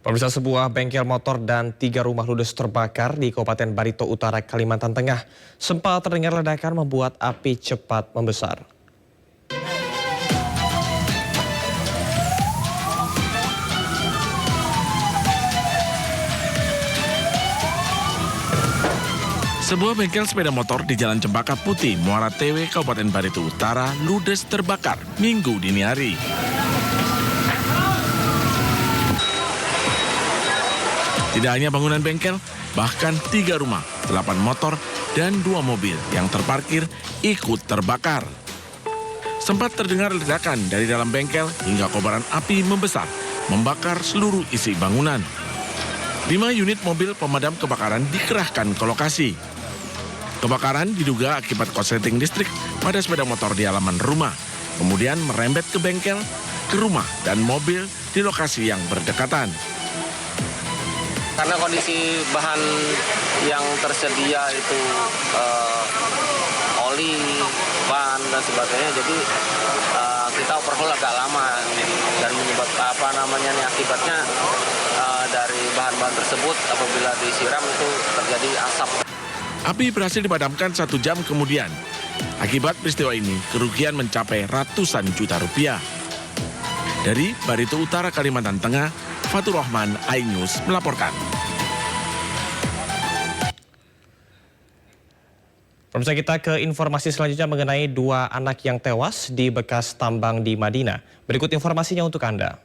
Pemirsa, sebuah bengkel motor dan 3 rumah ludes terbakar di Kabupaten Barito Utara, Kalimantan Tengah. Sempat terdengar ledakan membuat api cepat membesar. Sebuah bengkel sepeda motor di Jalan Cempaka Putih, Muara Tewe, Kabupaten Barito Utara, ludes terbakar Minggu dini hari. Tidak hanya bangunan bengkel, bahkan 3 rumah, 8 motor, dan 2 mobil yang terparkir ikut terbakar. Sempat terdengar ledakan dari dalam bengkel hingga kobaran api membesar, membakar seluruh isi bangunan. 5 unit mobil pemadam kebakaran dikerahkan ke lokasi. Kebakaran diduga akibat korsleting listrik pada sepeda motor di halaman rumah, kemudian merembet ke bengkel, ke rumah, dan mobil di lokasi yang berdekatan. Karena kondisi bahan yang tersedia itu oli, ban dan sebagainya, jadi kita overhaul agak lama dan akibatnya dari bahan-bahan tersebut apabila disiram itu terjadi asap. Api berhasil dipadamkan 1 jam kemudian. Akibat peristiwa ini, kerugian mencapai ratusan juta rupiah. Dari Barito Utara, Kalimantan Tengah, Fatur Rahman, iNews melaporkan. Pemirsa, kita ke informasi selanjutnya mengenai 2 anak yang tewas di bekas tambang di Madinah. Berikut informasinya untuk Anda.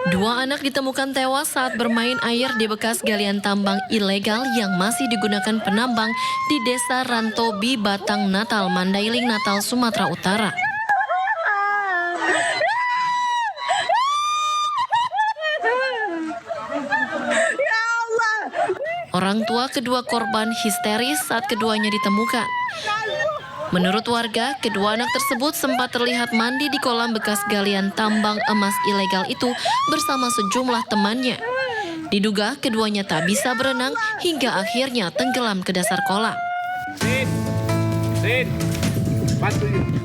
Dua anak ditemukan tewas saat bermain air di bekas galian tambang ilegal yang masih digunakan penambang di Desa Rantobi, Batang Natal, Mandailing, Natal, Sumatera Utara. Orang tua kedua korban histeris saat keduanya ditemukan. Menurut warga, kedua anak tersebut sempat terlihat mandi di kolam bekas galian tambang emas ilegal itu bersama sejumlah temannya. Diduga keduanya tak bisa berenang hingga akhirnya tenggelam ke dasar kolam.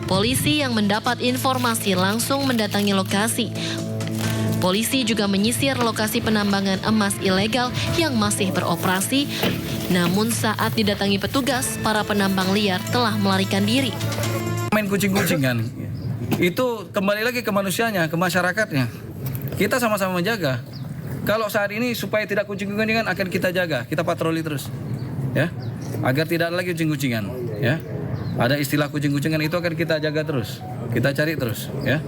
Polisi yang mendapat informasi langsung mendatangi lokasi. Polisi juga menyisir lokasi penambangan emas ilegal yang masih beroperasi. Namun saat didatangi petugas, para penambang liar telah melarikan diri. Main kucing-kucingan, itu kembali lagi ke manusianya, ke masyarakatnya. Kita sama-sama menjaga. Kalau saat ini supaya tidak kucing-kucingan akan kita jaga, kita patroli terus. Ya, agar tidak ada lagi kucing-kucingan. Ya, ada istilah kucing-kucingan itu akan kita jaga terus, kita cari terus. Ya,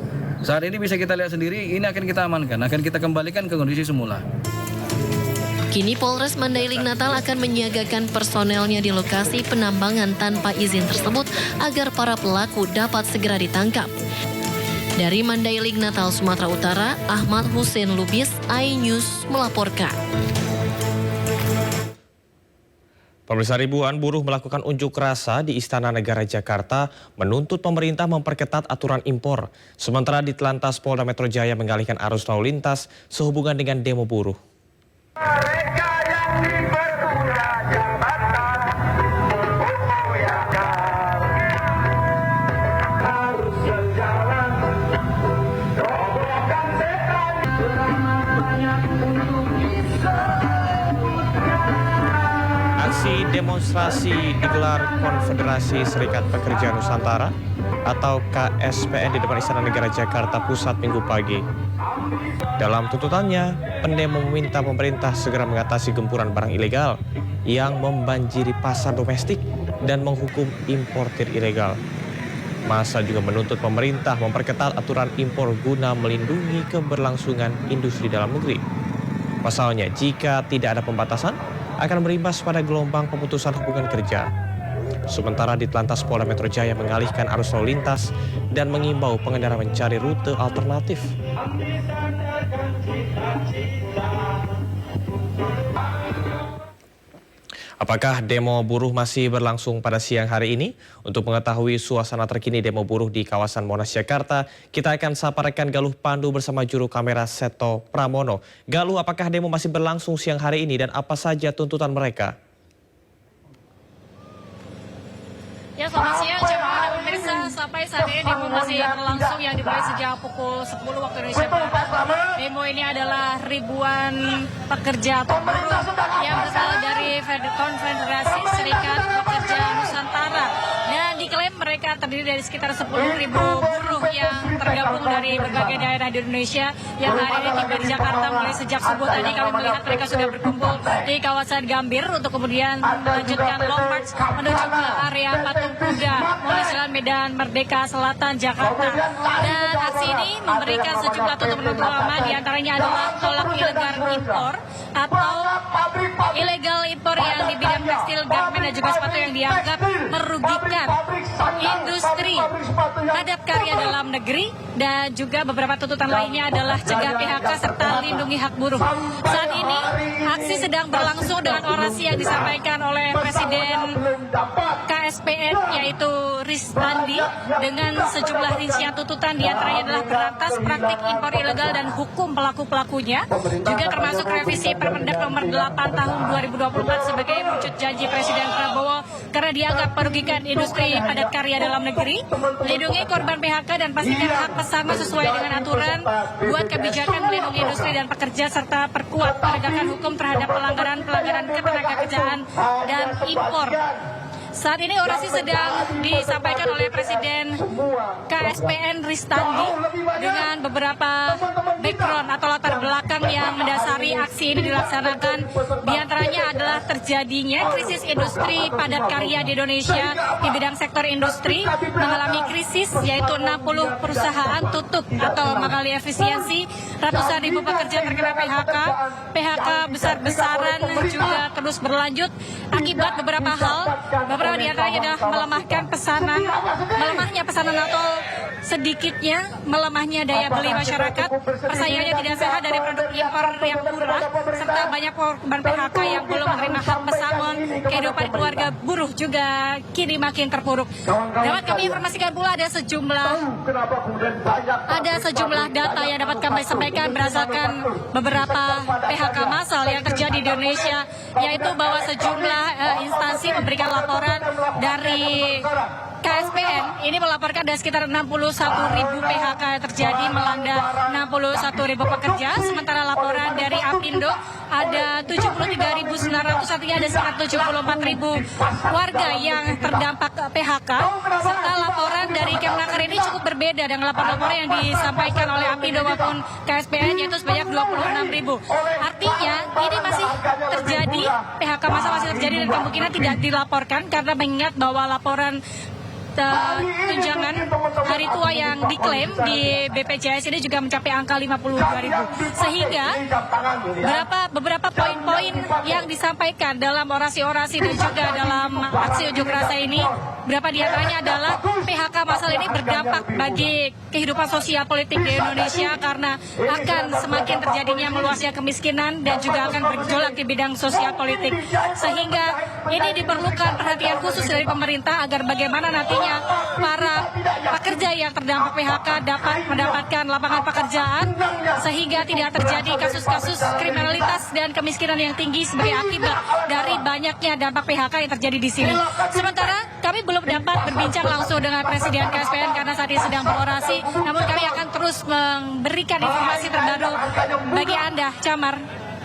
saat ini bisa kita lihat sendiri, ini akan kita amankan, akan kita kembalikan ke kondisi semula. Kini Polres Mandailing Natal akan menyiagakan personelnya di lokasi penambangan tanpa izin tersebut agar para pelaku dapat segera ditangkap. Dari Mandailing Natal, Sumatera Utara, Ahmad Hussein Lubis, iNews melaporkan. Pemirsa, ribuan buruh melakukan unjuk rasa di Istana Negara Jakarta menuntut pemerintah memperketat aturan impor. Sementara di Telantas Polda Metro Jaya mengalihkan arus lalu lintas sehubungan dengan demo buruh. Mereka yang diperbudak jabatan harus sejalan, robohkan setan banyak untuk disebutkan. Aksi demonstrasi digelar Konfederasi Serikat Pekerja Nusantara atau KSPN di depan Istana Negara Jakarta Pusat Minggu pagi. Dalam tuntutannya, pendemo meminta pemerintah segera mengatasi gempuran barang ilegal yang membanjiri pasar domestik dan menghukum importir ilegal. Massa juga menuntut pemerintah memperketat aturan impor guna melindungi keberlangsungan industri dalam negeri. Pasalnya, jika tidak ada pembatasan, akan berimbas pada gelombang pemutusan hubungan kerja. Sementara di Telantas Polda Metro Jaya mengalihkan arus lalu lintas dan mengimbau pengendara mencari rute alternatif. Apakah demo buruh masih berlangsung pada siang hari ini? Untuk mengetahui suasana terkini demo buruh di kawasan Monas, Jakarta, kita akan sapa rekan Galuh Pandu bersama juru kamera Seto Pramono. Galuh, apakah demo masih berlangsung siang hari ini dan apa saja tuntutan mereka? Ya, selamat siang, jemaah dan pemirsa. Sampai saat ini demo masih berlangsung yang dimulai sejak pukul 10 waktu Indonesia Barat. Demo ini adalah ribuan pekerja atau buruh yang berasal dari Konfederasi Serikat Pekerja Nusantara. Dan diklaim mereka terdiri dari sekitar 10.000 buruh yang tergabung dari berbagai daerah di Indonesia yang hari ini tiba di Jakarta mulai sejak subuh tadi. Kami melihat mereka sudah berkumpul di kawasan Gambir untuk kemudian melanjutkan long march menuju ke area Patung Kuda, mulai Jalan Medan Merdeka Selatan, Jakarta. Dan aksi ini memberikan sejumlah tuntutan utama, diantaranya adalah tolak ilegal impor atau ilegal impor yang di bidang tekstil, garmen dan juga sepatu yang dianggap merugikan industri padat karya dalam negeri, dan juga beberapa tuntutan lainnya adalah cegah PHK serta lindungi hak buruh. Saat ini aksi sedang berlangsung dengan orasi yang disampaikan oleh Presiden KSPN yaitu Ristandi dengan sejumlah rincian tuntutan, diantaranya adalah berantas praktik impor ilegal dan hukum pelaku-pelakunya, juga termasuk revisi Permendak nomor 8 tahun 2024 sebagai wujud janji Presiden Prabowo karena dianggap merugikan industri padat karya dalam negeri, melindungi korban PHK dan pastikan hak pesangon sesuai dengan aturan, buat kebijakan melindungi industri dan pekerja serta perkuat penegakan hukum terhadap pelanggaran ketenagakerjaan dan impor. Saat ini orasi sedang disampaikan oleh Presiden KSPN Ristandi dengan beberapa background atau latar belakang yang mendasari aksi ini dilaksanakan. Di antaranya adalah terjadinya krisis industri padat karya di Indonesia di bidang sektor industri mengalami krisis, yaitu 60 perusahaan tutup atau mengalami efisiensi, ratusan ribu pekerja terkena PHK besar-besaran juga terus berlanjut akibat beberapa hal. Beberapa di antaranya adalah melemahnya pesanan atau sedikitnya melemahnya daya beli masyarakat, persaingannya tidak sehat dari produk impor yang murah, serta banyak korban PHK yang belum menerima hak pesangon. Kehidupan keluarga buruh juga kini makin terpuruk. Dapat kami informasikan pula ada sejumlah data yang dapat kami sampaikan berdasarkan beberapa PHK massal yang terjadi di Indonesia, yaitu bahwa sejumlah instansi memberikan laporan dari KSPN ini melaporkan ada sekitar 61.000 PHK yang terjadi melanda 61.000 pekerja, sementara laporan dari Apindo ada 73.900, artinya ada sekitar 74.000 warga yang terdampak PHK, serta laporan dari Kemnaker ini cukup berbeda dengan laporan-laporan yang disampaikan oleh Apindo maupun KSPN, yaitu sebanyak 26.000. Artinya ini masih terjadi, PHK masih terjadi dan kemungkinan tidak dilaporkan karena mengingat bahwa laporan tunjangan hari tua yang diklaim di BPJS ini juga mencapai angka 52.000. Sehingga beberapa poin-poin yang disampaikan dalam orasi-orasi dan juga dalam aksi unjuk rasa ini, beberapa di antaranya adalah PHK massal ini berdampak bagi kehidupan sosial politik di Indonesia karena akan semakin terjadinya meluasnya kemiskinan dan juga akan bergejolak di bidang sosial politik. Sehingga ini diperlukan perhatian khusus dari pemerintah agar bagaimana nantinya para pekerja yang terdampak PHK dapat mendapatkan lapangan pekerjaan sehingga tidak terjadi kasus-kasus kriminalitas dan kemiskinan yang tinggi sebagai akibat dari banyaknya dampak PHK yang terjadi di sini. Sementara kami belum dapat berbincang langsung dengan Presiden KSPN karena saat ini sedang berorasi, namun kami akan terus memberikan informasi terbaru bagi Anda, Camar.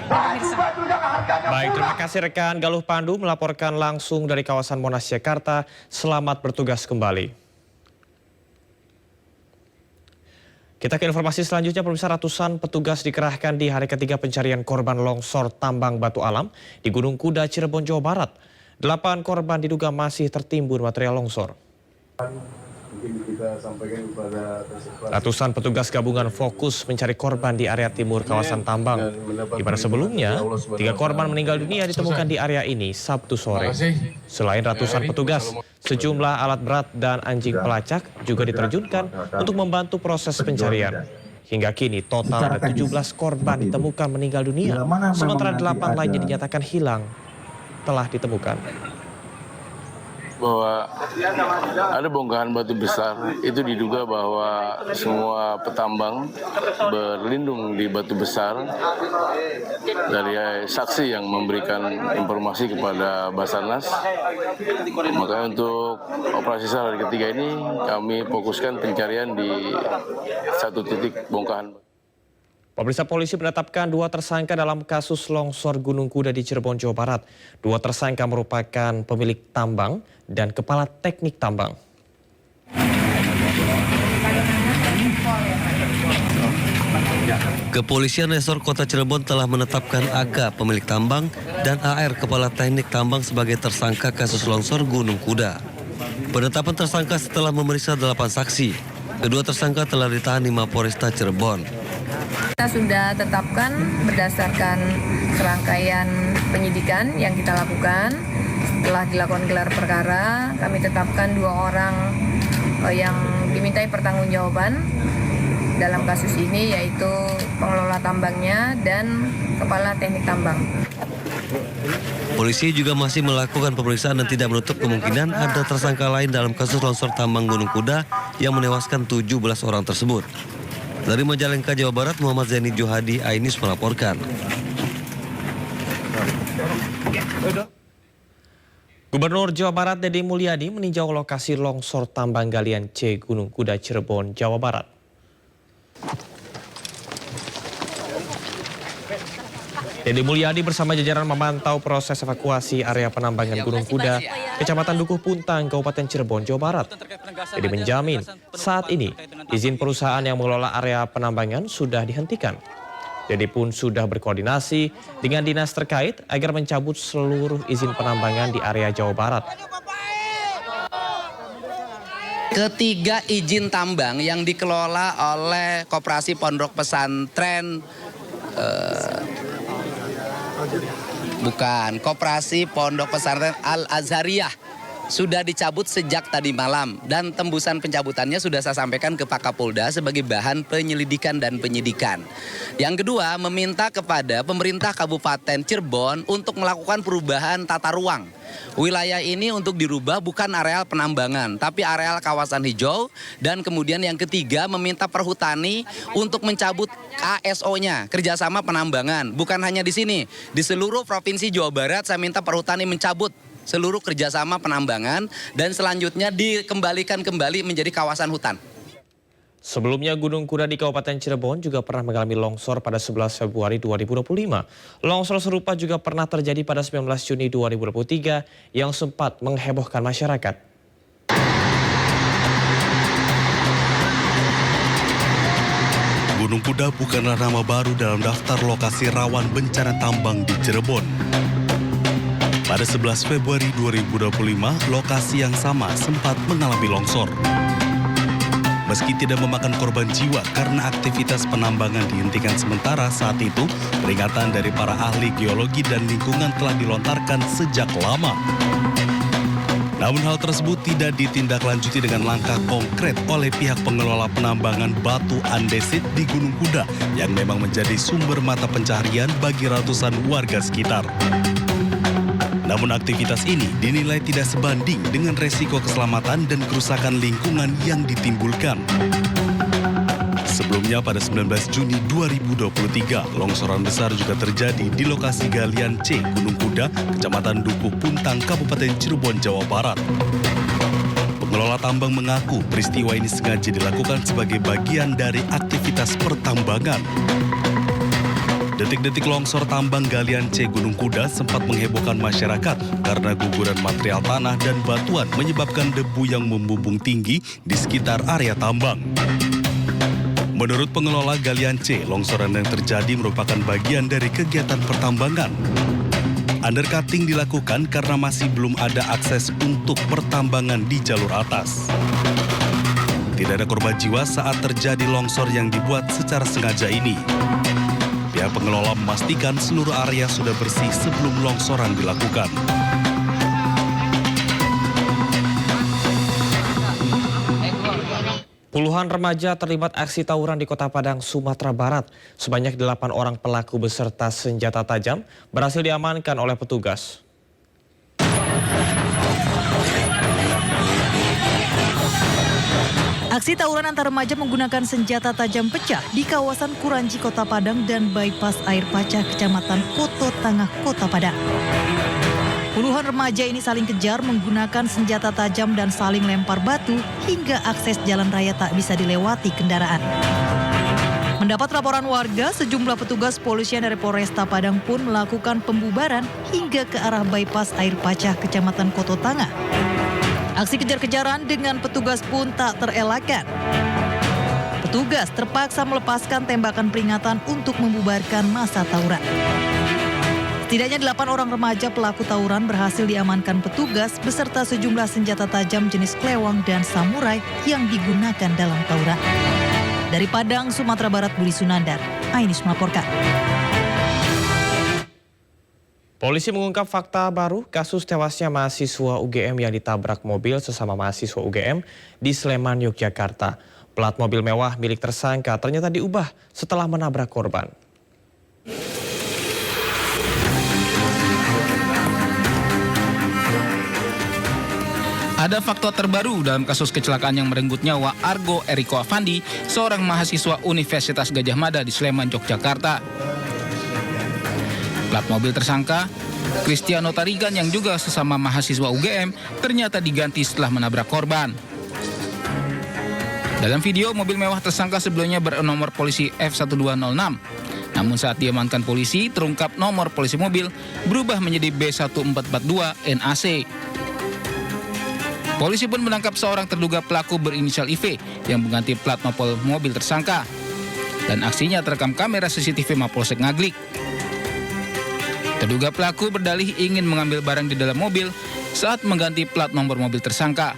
Baik, terima kasih rekan Galuh Pandu melaporkan langsung dari kawasan Monas, Jakarta. Selamat bertugas kembali. Kita ke informasi selanjutnya, pemirsa. Ratusan petugas dikerahkan di hari ketiga pencarian korban longsor tambang batu alam di Gunung Kuda, Cirebon, Jawa Barat. 8 korban diduga masih tertimbun material longsor. Ratusan petugas gabungan fokus mencari korban di area timur kawasan tambang, di mana sebelumnya 3 korban meninggal dunia ditemukan di area ini Sabtu sore. Selain ratusan petugas, sejumlah alat berat dan anjing pelacak juga diterjunkan untuk membantu proses pencarian. Hingga kini total ada 17 korban ditemukan meninggal dunia, sementara 8 lainnya dinyatakan hilang telah ditemukan. bahwa ada bongkahan batu besar. Itu diduga bahwa semua petambang berlindung di batu besar. Dari saksi yang memberikan informasi kepada Basarnas. Maka untuk operasi SAR hari ketiga ini kami fokuskan pencarian di satu titik bongkahan. Pemirsa, polisi menetapkan 2 tersangka dalam kasus longsor Gunung Kuda di Cirebon, Jawa Barat. 2 tersangka merupakan pemilik tambang dan kepala teknik tambang. Kepolisian Resor Kota Cirebon telah menetapkan AK pemilik tambang dan AR kepala teknik tambang sebagai tersangka kasus longsor Gunung Kuda. Penetapan tersangka setelah memeriksa 8 saksi. Kedua tersangka telah ditahan di Mapolresta Cirebon. Kita sudah tetapkan berdasarkan serangkaian penyidikan yang kita lakukan. Setelah dilakukan gelar perkara, kami tetapkan 2 orang yang dimintai pertanggungjawaban dalam kasus ini, yaitu pengelola tambangnya dan kepala teknik tambang. Polisi juga masih melakukan pemeriksaan dan tidak menutup kemungkinan ada tersangka lain dalam kasus longsor tambang Gunung Kuda yang menewaskan 17 orang tersebut. Dari Majalengka, Jawa Barat, Muhammad Zaini Johadi, Ainis melaporkan. Gubernur Jawa Barat Deddy Mulyadi meninjau lokasi longsor tambang galian C Gunung Kuda Cirebon, Jawa Barat. Deddy Mulyadi bersama jajaran memantau proses evakuasi area penambangan Gunung Kuda, Kecamatan Dukuh Puntang, Kabupaten Cirebon, Jawa Barat. Deddy menjamin saat ini izin perusahaan yang mengelola area penambangan sudah dihentikan. Deddy pun sudah berkoordinasi dengan dinas terkait agar mencabut seluruh izin penambangan di area Jawa Barat. Ketiga izin tambang yang dikelola oleh Koperasi Pondok Pesantren Koperasi Pondok Pesantren Al-Azhariyah sudah dicabut sejak tadi malam dan tembusan pencabutannya sudah saya sampaikan ke Pak Kapolda sebagai bahan penyelidikan dan penyidikan. Yang kedua, meminta kepada pemerintah Kabupaten Cirebon untuk melakukan perubahan tata ruang. Wilayah ini untuk dirubah bukan areal penambangan, tapi areal kawasan hijau. Dan kemudian yang ketiga, meminta Perhutani untuk mencabut KSO-nya, kerjasama penambangan. Bukan hanya di sini, di seluruh Provinsi Jawa Barat saya minta Perhutani mencabut seluruh kerjasama penambangan dan selanjutnya dikembalikan kembali menjadi kawasan hutan. Sebelumnya Gunung Kuda di Kabupaten Cirebon juga pernah mengalami longsor pada 11 Februari 2025. Longsor serupa juga pernah terjadi pada 19 Juni 2023 yang sempat menghebohkan masyarakat. Gunung Kuda bukanlah nama baru dalam daftar lokasi rawan bencana tambang di Cirebon. Pada 11 Februari 2025, lokasi yang sama sempat mengalami longsor. Meski tidak memakan korban jiwa karena aktivitas penambangan dihentikan sementara saat itu, peringatan dari para ahli geologi dan lingkungan telah dilontarkan sejak lama. Namun hal tersebut tidak ditindaklanjuti dengan langkah konkret oleh pihak pengelola penambangan batu andesit di Gunung Kuda yang memang menjadi sumber mata pencaharian bagi ratusan warga sekitar. Namun aktivitas ini dinilai tidak sebanding dengan resiko keselamatan dan kerusakan lingkungan yang ditimbulkan. Sebelumnya pada 19 Juni 2023, longsoran besar juga terjadi di lokasi galian C Gunung Kuda, Kecamatan Dukuh Puntang, Kabupaten Cirebon, Jawa Barat. Pengelola tambang mengaku peristiwa ini sengaja dilakukan sebagai bagian dari aktivitas pertambangan. Detik-detik longsor tambang galian C Gunung Kuda sempat menghebohkan masyarakat karena guguran material tanah dan batuan menyebabkan debu yang membumbung tinggi di sekitar area tambang. Menurut pengelola galian C, longsoran yang terjadi merupakan bagian dari kegiatan pertambangan. Undercutting dilakukan karena masih belum ada akses untuk pertambangan di jalur atas. Tidak ada korban jiwa saat terjadi longsor yang dibuat secara sengaja ini. Pihak pengelola memastikan seluruh area sudah bersih sebelum longsoran dilakukan. Puluhan remaja terlibat aksi tawuran di Kota Padang, Sumatera Barat. Sebanyak 8 orang pelaku beserta senjata tajam berhasil diamankan oleh petugas. Aksi tawuran antar remaja menggunakan senjata tajam pecah di kawasan Kuranji, Kota Padang dan bypass Air Pacah, Kecamatan Koto Tangah, Kota Padang. Puluhan remaja ini saling kejar menggunakan senjata tajam dan saling lempar batu hingga akses jalan raya tak bisa dilewati kendaraan. Mendapat laporan warga, sejumlah petugas polisian dari Polresta Padang pun melakukan pembubaran hingga ke arah bypass Air Pacah, Kecamatan Koto Tangah. Aksi kejar-kejaran dengan petugas pun tak terelakkan. Petugas terpaksa melepaskan tembakan peringatan untuk membubarkan massa tawuran. Setidaknya 8 orang remaja pelaku tawuran berhasil diamankan petugas beserta sejumlah senjata tajam jenis klewang dan samurai yang digunakan dalam tawuran. Dari Padang, Sumatera Barat, Budi Sunandar, Ainis melaporkan. Polisi mengungkap fakta baru kasus tewasnya mahasiswa UGM yang ditabrak mobil sesama mahasiswa UGM di Sleman, Yogyakarta. Plat mobil mewah milik tersangka ternyata diubah setelah menabrak korban. Ada fakta terbaru dalam kasus kecelakaan yang merenggut nyawa Argo Eriko Afandi, seorang mahasiswa Universitas Gadjah Mada di Sleman, Yogyakarta. Plat mobil tersangka, Cristiano Tarigan yang juga sesama mahasiswa UGM, ternyata diganti setelah menabrak korban. Dalam video, mobil mewah tersangka sebelumnya bernomor polisi F1206. Namun saat diamankan polisi, terungkap nomor polisi mobil berubah menjadi B1442 NAC. Polisi pun menangkap seorang terduga pelaku berinisial IV yang mengganti plat mobil tersangka. Dan aksinya terekam kamera CCTV Mapolsek Ngaglik. Terduga pelaku berdalih ingin mengambil barang di dalam mobil saat mengganti plat nomor mobil tersangka.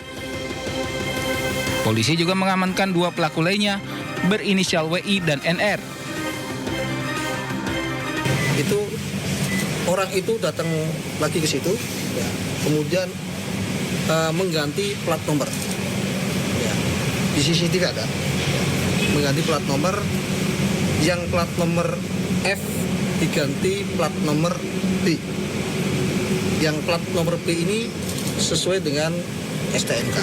Polisi juga mengamankan 2 pelaku lainnya berinisial WI dan NR. Itu orang itu datang lagi ke situ, ya, kemudian mengganti plat nomor. Ya, di CCTV ada mengganti plat nomor, yang plat nomor F diganti plat nomor B. Yang plat nomor B ini sesuai dengan STNK.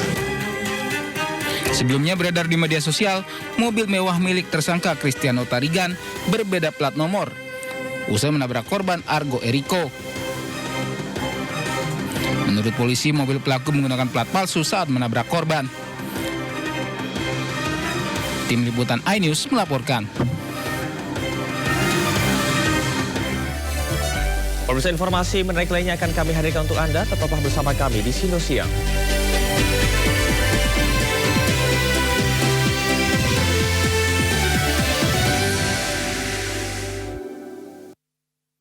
Sebelumnya beredar di media sosial, mobil mewah milik tersangka Cristiano Tarigan berbeda plat nomor. Usai menabrak korban Argo Eriko. Menurut polisi, mobil pelaku menggunakan plat palsu saat menabrak korban. Tim Liputan iNews melaporkan. Pemirsa, informasi menarik lainnya akan kami hadirkan untuk Anda. Tetaplah bersama kami di Sindo Siang.